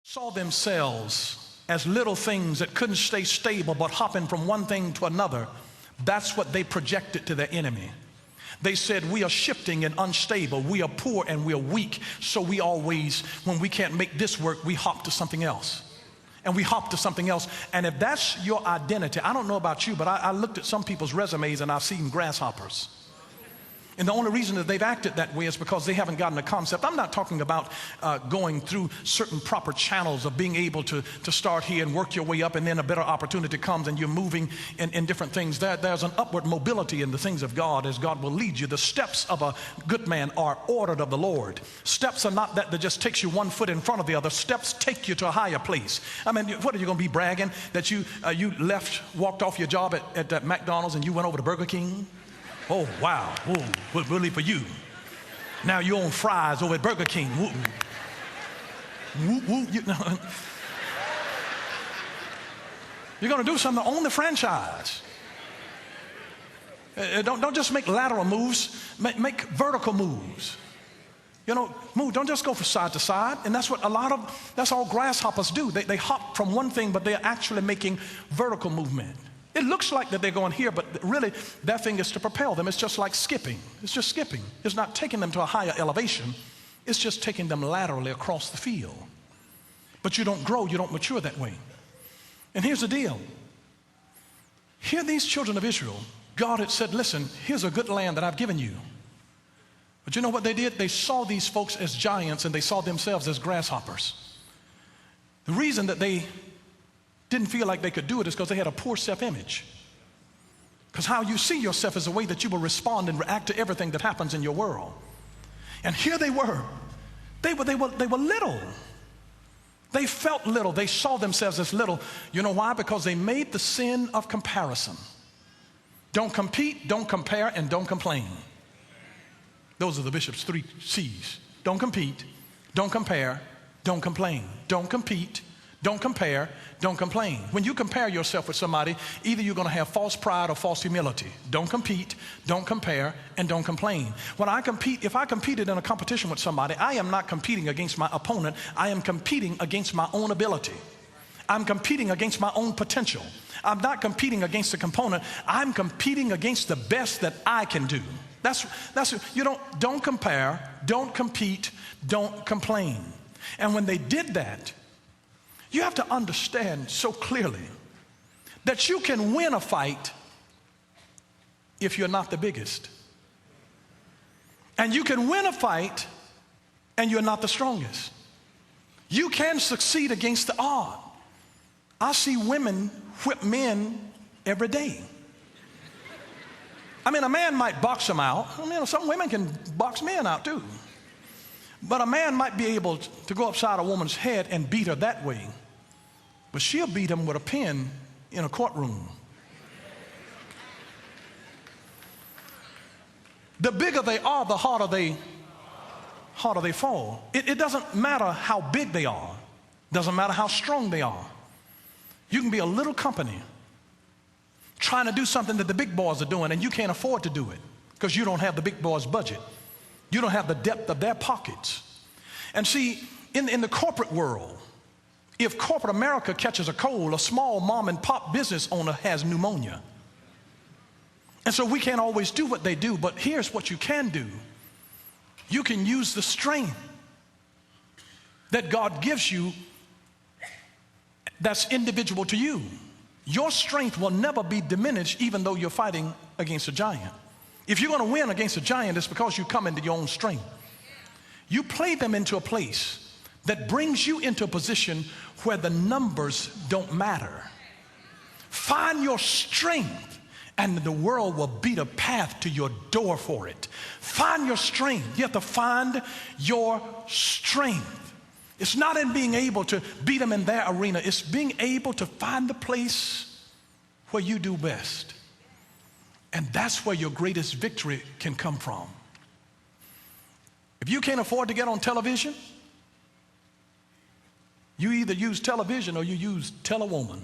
saw themselves as little things that couldn't stay stable but hopping from one thing to another. That's what they projected to their enemy. They said, we are shifting and unstable. We are poor and we are weak. So we always, when we can't make this work, we hop to something else. And we hop to something else. And if that's your identity, I don't know about you, but I looked at some people's resumes and I've seen grasshoppers. And the only reason that they've acted that way is because they haven't gotten the concept. I'm not talking about going through certain proper channels of being able to start here and work your way up, and then a better opportunity comes and you're moving in different things. There's an upward mobility in the things of God as God will lead you. The steps of a good man are ordered of the Lord. Steps are not that just takes you one foot in front of the other. Steps take you to a higher place. I mean, what are you going to be bragging that you walked off your job at that McDonald's and you went over to Burger King? Oh, wow. Ooh, really for you. Now you own fries over at Burger King. Woo. Woo, woo, You're going to do something to own the franchise. Don't just make lateral moves. Make vertical moves. Move. Don't just go from side to side. And that's what that's all grasshoppers do. They hop from one thing, but they're actually making vertical movement. It looks like that they're going here, but really that thing is to propel them. It's just like skipping. It's just skipping. It's not taking them to a higher elevation. It's just taking them laterally across the field. But you don't grow, you don't mature that way. And here's the deal. Here these children of Israel, God had said, listen, here's a good land that I've given you. But you know what they did? They saw these folks as giants and they saw themselves as grasshoppers. The reason that they didn't feel like they could do it is because they had a poor self-image. Because how you see yourself is the way that you will respond and react to everything that happens in your world. And here they were. They were little. They felt little. They saw themselves as little. You know why? Because they made the sin of comparison. Don't compete, don't compare, and don't complain. Those are the bishop's 3 C's. Don't compete, don't compare, don't complain. Don't compete, don't compare, don't complain. When you compare yourself with somebody, either you're going to have false pride or false humility. Don't compete, don't compare, and don't complain. If I competed in a competition with somebody, I am not competing against my opponent. I am competing against my own ability. I'm competing against my own potential. I'm not competing against the component. I'm competing against the best that I can do. Don't compare, don't compete, don't complain. And when they did that, you have to understand so clearly that you can win a fight if you're not the biggest. And you can win a fight and you're not the strongest. You can succeed against the odds. I see women whip men every day. I mean, a man might box them out. Some women can box men out too. But a man might be able to go upside a woman's head and beat her that way. But she'll beat him with a pen in a courtroom. The bigger they are, the harder they fall. It doesn't matter how big they are. It doesn't matter how strong they are. You can be a little company trying to do something that the big boys are doing, and you can't afford to do it because you don't have the big boys' budget. You don't have the depth of their pockets. And see, in the corporate world, if corporate America catches a cold, a small mom and pop business owner has pneumonia. And so we can't always do what they do, but here's what you can do. You can use the strength that God gives you that's individual to you. Your strength will never be diminished even though you're fighting against a giant. If you're going to win against a giant, it's because you come into your own strength. You play them into a place that brings you into a position where the numbers don't matter. Find your strength and the world will beat a path to your door for it. Find your strength. You have to find your strength. It's not in being able to beat them in their arena. It's being able to find the place where you do best. And that's where your greatest victory can come from. If you can't afford to get on television, you either use television or you use Telewoman.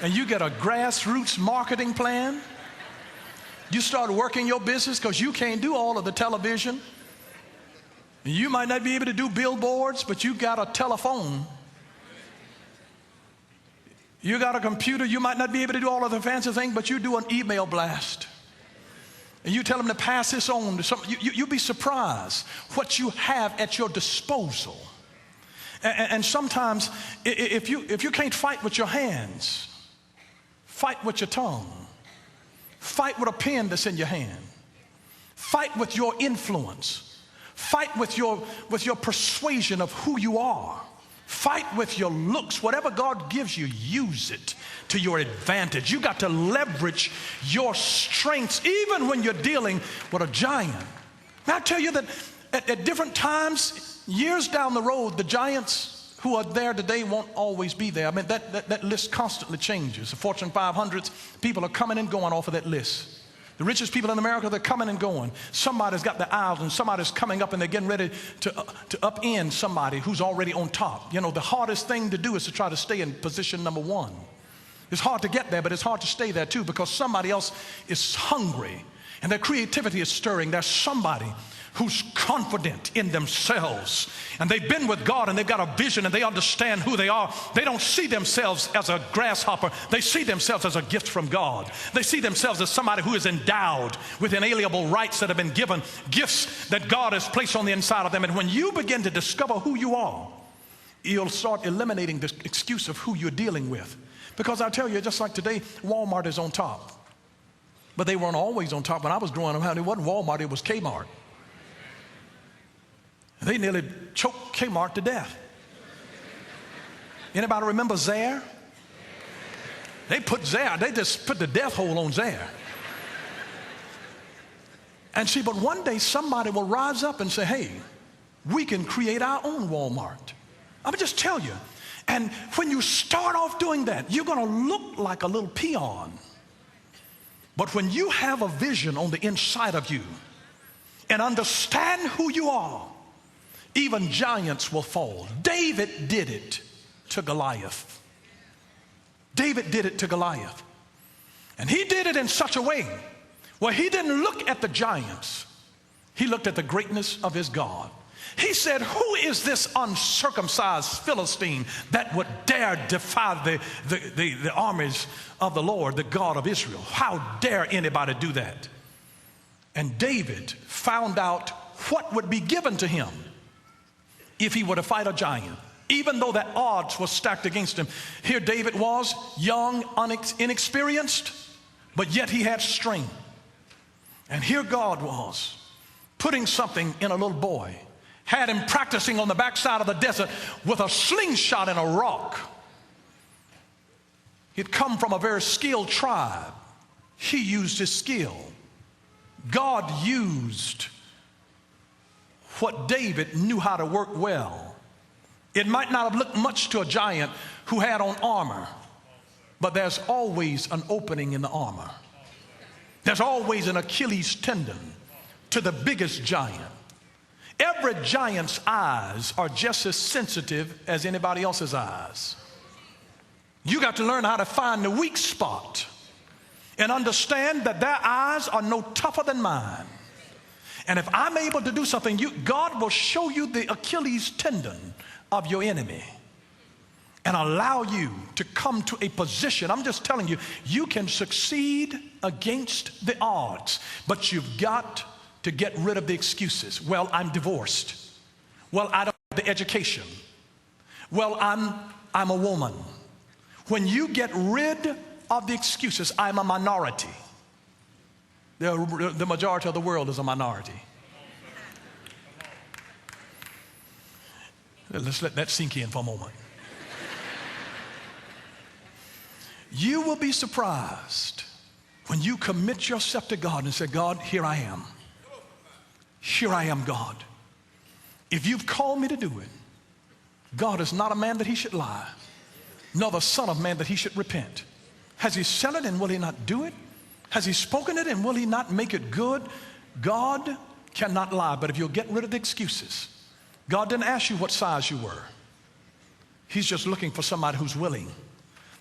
And you get a grassroots marketing plan. You start working your business because you can't do all of the television. You might not be able to do billboards, but you got a telephone. You got a computer. You might not be able to do all of the fancy things, but you do an email blast. And you tell them to pass this on to something. You'll be surprised what you have at your disposal. And sometimes if you can't fight with your hands, fight with your tongue. Fight with a pen that's in your hand. Fight with your influence. Fight with your persuasion of who you are. Fight with your looks. Whatever God gives you, use it to your advantage. You got to leverage your strengths even when you're dealing with a giant. May I tell you that at different times, years down the road, the giants who are there today won't always be there. I mean, that list constantly changes. The Fortune 500s, people are coming and going off of that list. The richest people in America, they're coming and going. Somebody's got the aisles and somebody's coming up and they're getting ready to upend somebody who's already on top. You know, the hardest thing to do is to try to stay in position number one. It's hard to get there, but it's hard to stay there too, because somebody else is hungry and their creativity is stirring. There's somebody who's confident in themselves, and they've been with God and they've got a vision and they understand who they are. They don't see themselves as a grasshopper. They see themselves as a gift from God. They see themselves as somebody who is endowed with inalienable rights that have been given, gifts that God has placed on the inside of them. And when you begin to discover who you are, you'll start eliminating the excuse of who you're dealing with. Because I tell you, just like today, Walmart is on top. But they weren't always on top. When I was growing up, it wasn't Walmart, it was Kmart. They nearly choked Kmart to death. Anybody remember Zare? They just put the death hold on Zare. And see, but one day somebody will rise up and say, hey, we can create our own Walmart. I'm just tell you. And when you start off doing that, you're going to look like a little peon. But when you have a vision on the inside of you and understand who you are, even giants will fall. David did it to Goliath. David did it to Goliath. And he did it in such a way where he didn't look at the giants. He looked at the greatness of his God. He said, who is this uncircumcised Philistine that would dare defy the armies of the Lord, the God of Israel? How dare anybody do that? And David found out what would be given to him if he were to fight a giant, even though the odds were stacked against him. Here David was, young, inexperienced, but yet he had strength. And here God was, putting something in a little boy, had him practicing on the backside of the desert with a slingshot and a rock. He'd come from a very skilled tribe. He used his skill. God used what David knew how to work well. It might not have looked much to a giant who had on armor, but there's always an opening in the armor. There's always an Achilles tendon to the biggest giant. Every giant's eyes are just as sensitive as anybody else's eyes. You got to learn how to find the weak spot and understand that their eyes are no tougher than mine. And if I'm able to do something, God will show you the Achilles tendon of your enemy and allow you to come to a position. I'm just telling you, you can succeed against the odds, but you've got to get rid of the excuses. Well, I'm divorced. Well, I don't have the education. Well, I'm a woman. When you get rid of the excuses, I'm a minority. The majority of the world is a minority. Let's let that sink in for a moment. You will be surprised when you commit yourself to God and say, God, here I am. Here I am, God. If you've called me to do it, God is not a man that he should lie, nor the son of man that he should repent. Has he said it and will he not do it? Has he spoken it and will he not make it good? God cannot lie, but if you'll get rid of the excuses, God didn't ask you what size you were. He's just looking for somebody who's willing,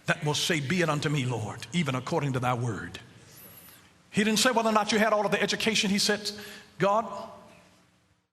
that will say, be it unto me, Lord, even according to thy word. He didn't say whether or not you had all of the education. He said, God,